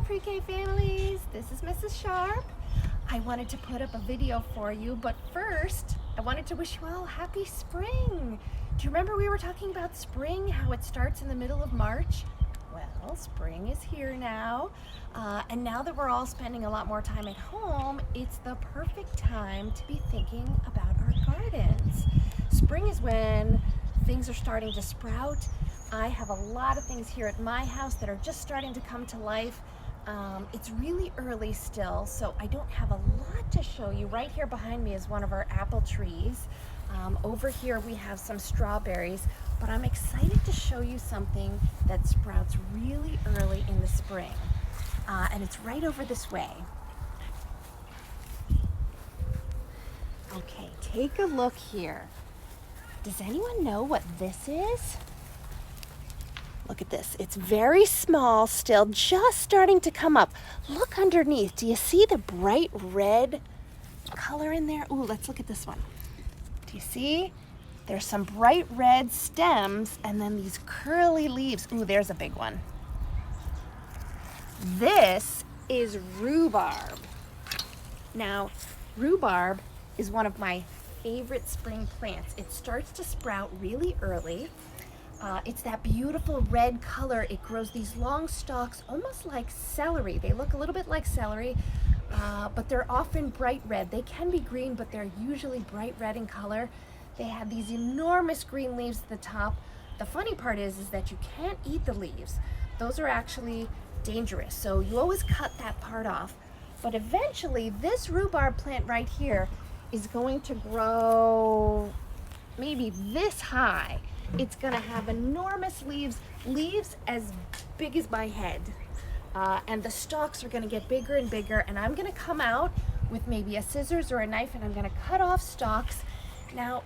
Pre-K families, this is Mrs. Sharp. I wanted to put up a video for you, but first I wanted to wish you all happy spring. Do you remember we were talking about spring, how it starts in the middle of March? Well, spring is here now, and now that we're all spending a lot more time at home, it's the perfect time to be thinking about our gardens. Spring is when things are starting to sprout. I have a lot of things here at my house that are just starting to come to life. It's really early still, so I don't have a lot to show you. Right here behind me is one of our apple trees. Over here we have some strawberries, but I'm excited to show you something that sprouts really early in the spring. And it's right over this way. Okay, take a look here. Does anyone know what this is? Look at this. It's very small still, just starting to come up. Look underneath. Do you see the bright red color in there? Ooh, let's look at this one. Do you see? There's some bright red stems and then these curly leaves. Ooh, there's a big one. This is rhubarb. Now, rhubarb is one of my favorite spring plants. It starts to sprout really early. It's that beautiful red color. It grows these long stalks, almost like celery. They look a little bit like celery, but they're often bright red. They can be green, but they're usually bright red in color. They have these enormous green leaves at the top. The funny part is that you can't eat the leaves. Those are actually dangerous, so you always cut that part off. But eventually, this rhubarb plant right here is going to grow maybe this high. It's gonna have enormous leaves as big as my head. And the stalks are gonna get bigger and bigger, and I'm gonna come out with maybe a scissors or a knife and I'm gonna cut off stalks. Now,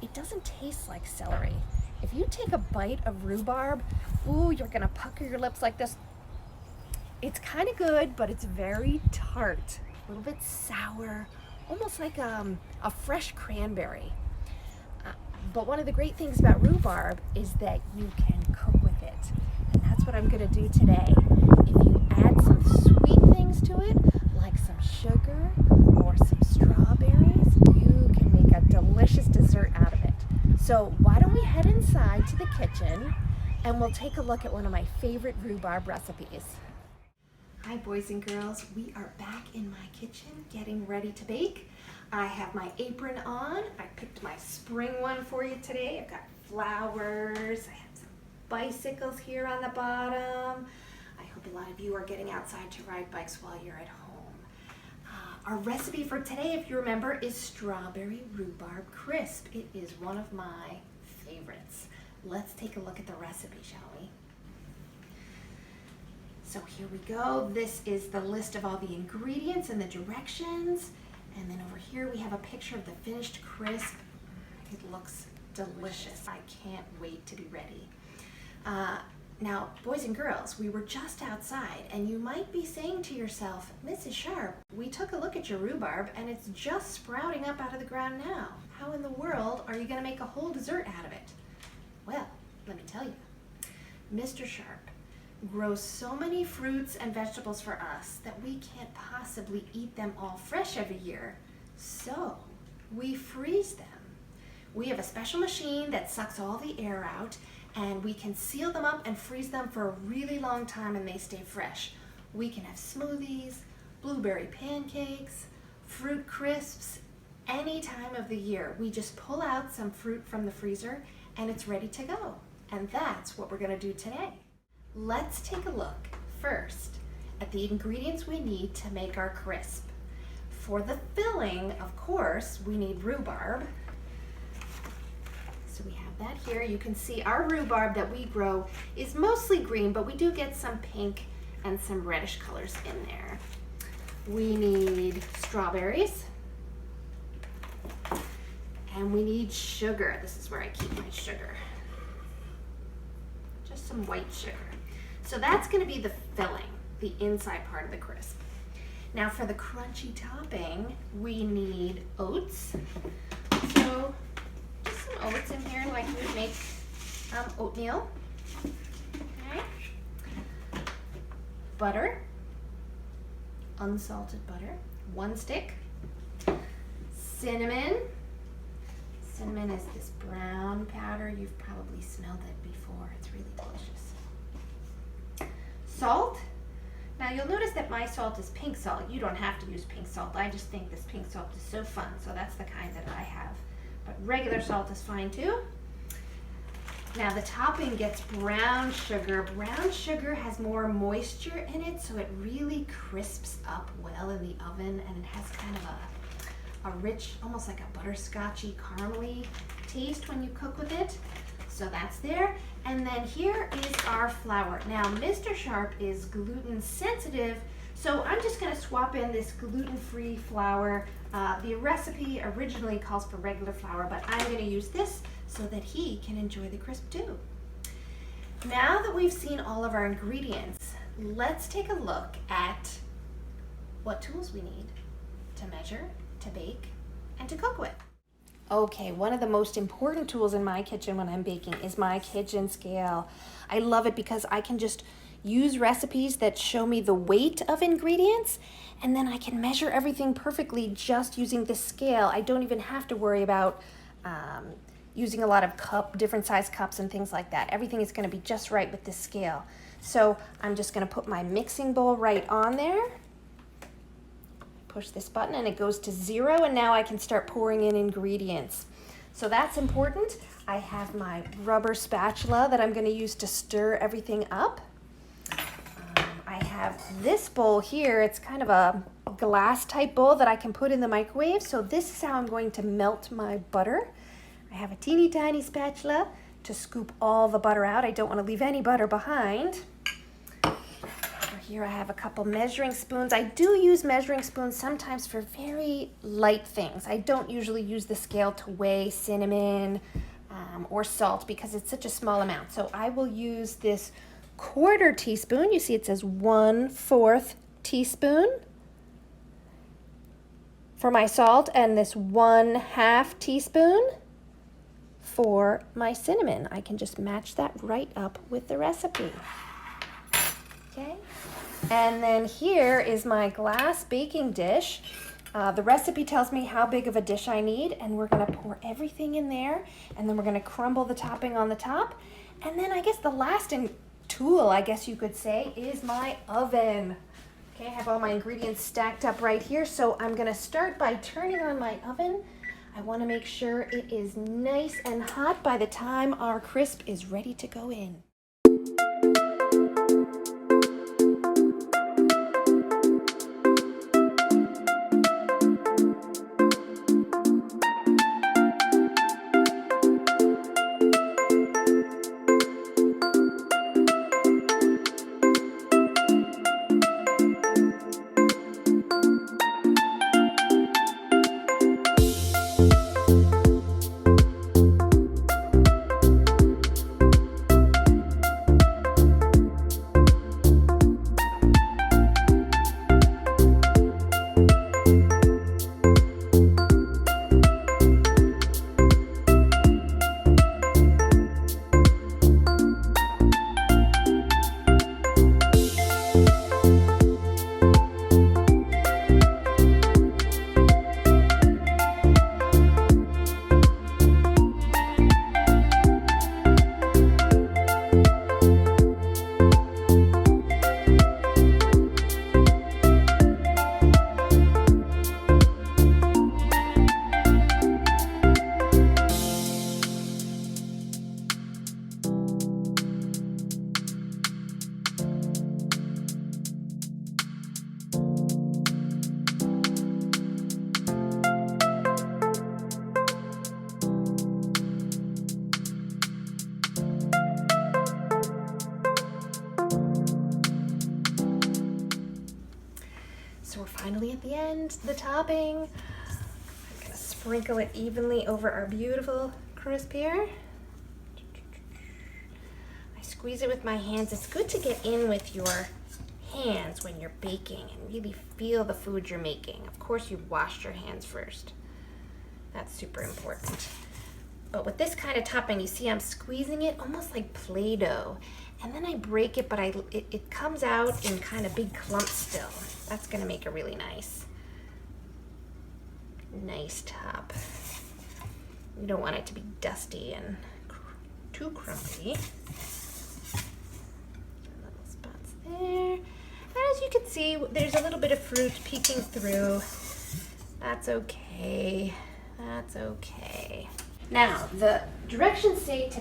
it doesn't taste like celery. If you take a bite of rhubarb, ooh, you're gonna pucker your lips like this. It's kind of good, but it's very tart, a little bit sour, almost like a fresh cranberry. But one of the great things about rhubarb is that you can cook with it. And that's what I'm gonna do today. If you add some sweet things to it, like some sugar or some strawberries, you can make a delicious dessert out of it. So why don't we head inside to the kitchen and we'll take a look at one of my favorite rhubarb recipes. Hi boys and girls, we are back in my kitchen getting ready to bake. I have my apron on. I picked my spring one for you today. I've got flowers. I have some bicycles here on the bottom. I hope a lot of you are getting outside to ride bikes while you're at home. Our recipe for today, if you remember, is strawberry rhubarb crisp. It is one of my favorites. Let's take a look at the recipe, shall we? So here we go. This is the list of all the ingredients and the directions. And then over here we have a picture of the finished crisp. It looks delicious. I can't wait to be ready. Now, boys and girls, we were just outside and you might be saying to yourself, Mrs. Sharp, we took a look at your rhubarb and it's just sprouting up out of the ground now. How in the world are you gonna make a whole dessert out of it? Well, let me tell you, Mr. Sharp grows so many fruits and vegetables for us that we can't possibly eat them all fresh every year. So we freeze them. We have a special machine that sucks all the air out and we can seal them up and freeze them for a really long time and they stay fresh. We can have smoothies, blueberry pancakes, fruit crisps, any time of the year. We just pull out some fruit from the freezer and it's ready to go. And that's what we're gonna do today. Let's take a look first at the ingredients we need to make our crisp. For the filling, of course, we need rhubarb. So we have that here. You can see our rhubarb that we grow is mostly green, but we do get some pink and some reddish colors in there. We need strawberries. And we need sugar. This is where I keep my sugar. Just some white sugar. So that's going to be the filling, the inside part of the crisp. Now for the crunchy topping, we need oats. So just some oats in here like you would make oatmeal. Okay. Butter. unsalted butter, 1 stick. Cinnamon. Cinnamon is this brown powder. You've probably smelled it before. It's really delicious. Salt. Now you'll notice that my salt is pink salt. You don't have to use pink salt. I just think this pink salt is so fun, so that's the kind that I have. But regular salt is fine too. Now the topping gets brown sugar. Brown sugar has more moisture in it, so it really crisps up well in the oven, and it has kind of a rich, almost like a butterscotchy, caramely taste when you cook with it. So that's there. And then here is our flour. Now Mr. Sharp is gluten sensitive, so I'm just gonna swap in this gluten-free flour. The recipe originally calls for regular flour, but I'm gonna use this so that he can enjoy the crisp too. Now that we've seen all of our ingredients, let's take a look at what tools we need to measure, to bake, and to cook with. Okay, one of the most important tools in my kitchen when I'm baking is my kitchen scale. I love it because I can just use recipes that show me the weight of ingredients, and then I can measure everything perfectly just using the scale. I don't even have to worry about using a lot of different size cups and things like that. Everything is gonna be just right with this scale. So I'm just gonna put my mixing bowl right on there. Push this button and it goes to 0, and now I can start pouring in ingredients. So that's important. I have my rubber spatula that I'm going to use to stir everything up. I have this bowl here. It's kind of a glass type bowl that I can put in the microwave. So this is how I'm going to melt my butter. I have a teeny tiny spatula to scoop all the butter out. I don't want to leave any butter behind. Here I have a couple measuring spoons. I do use measuring spoons sometimes for very light things. I don't usually use the scale to weigh cinnamon or salt because it's such a small amount. So I will use this 1/4 teaspoon. You see it says 1/4 teaspoon for my salt, and this 1/2 teaspoon for my cinnamon. I can just match that right up with the recipe. Okay. And then here is my glass baking dish. The recipe tells me how big of a dish I need, and we're gonna pour everything in there, and then we're gonna crumble the topping on the top. And then I guess the last tool, I guess you could say, is my oven. Okay, I have all my ingredients stacked up right here, so I'm gonna start by turning on my oven. I wanna make sure it is nice and hot by the time our crisp is ready to go in. So we're finally at the end, the topping. I'm gonna sprinkle it evenly over our beautiful crisp here. I squeeze it with my hands. It's good to get in with your hands when you're baking and really feel the food you're making. Of course, you've washed your hands first. That's super important. But with this kind of topping, you see I'm squeezing it almost like Play-Doh. And then I break it, but it comes out in kind of big clumps still. That's gonna make a really nice top. You don't want it to be dusty and too crumbly. Little spots there. And as you can see, there's a little bit of fruit peeking through. That's okay. That's okay. Now, the directions say to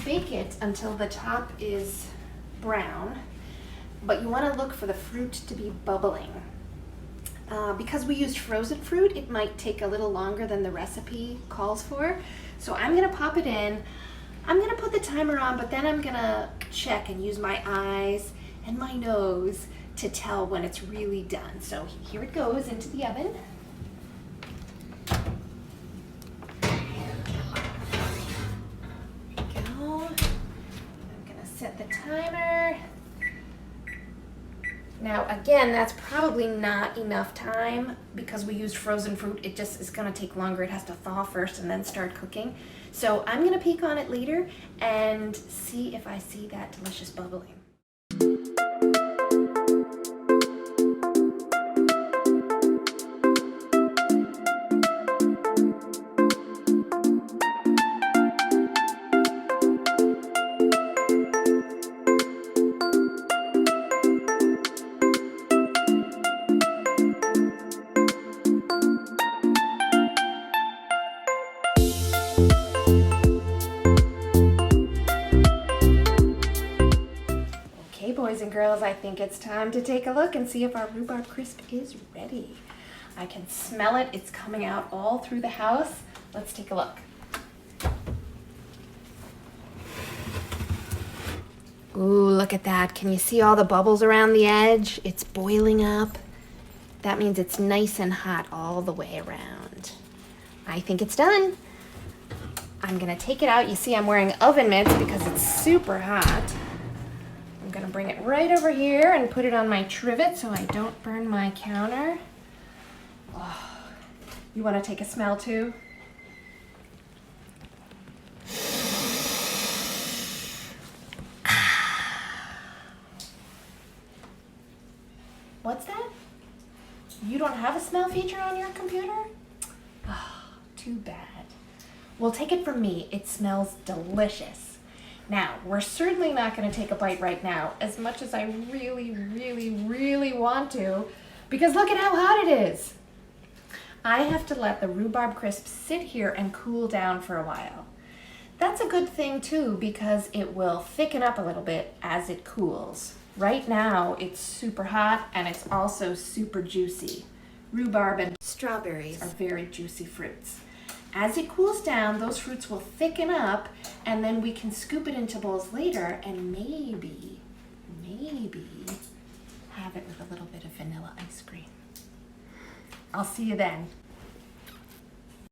bake it until, the top is brown, but you want to look for the fruit to be bubbling. Because we used frozen fruit, it might take a little longer than the recipe calls for. So I'm gonna pop it in. I'm gonna put the timer on, but then I'm gonna check and use my eyes and my nose to tell when it's really done. So here it goes into the oven. There we go. I'm gonna set the timer. Now again, that's probably not enough time because we used frozen fruit. It just is gonna take longer. It has to thaw first and then start cooking. So I'm gonna peek on it later and see if I see that delicious bubbling. Boys and girls, I think it's time to take a look and see if our rhubarb crisp is ready. I can smell it. It's coming out all through the house. Let's take a look. Ooh, look at that. Can you see all the bubbles around the edge? It's boiling up. That means it's nice and hot all the way around. I think it's done. I'm gonna take it out. You see I'm wearing oven mitts because it's super hot. I'm gonna bring it right over here and put it on my trivet so I don't burn my counter. Oh, you wanna take a smell too? What's that? You don't have a smell feature on your computer? Oh, too bad. Well, take it from me, it smells delicious. Now, we're certainly not going to take a bite right now, as much as I really, really, really want to, because look at how hot it is. I have to let the rhubarb crisp sit here and cool down for a while. That's a good thing too, because it will thicken up a little bit as it cools. Right now, it's super hot and it's also super juicy. Rhubarb and strawberries are very juicy fruits. As it cools down, those fruits will thicken up, and then we can scoop it into bowls later and maybe have it with a little bit of vanilla ice cream. I'll see you then.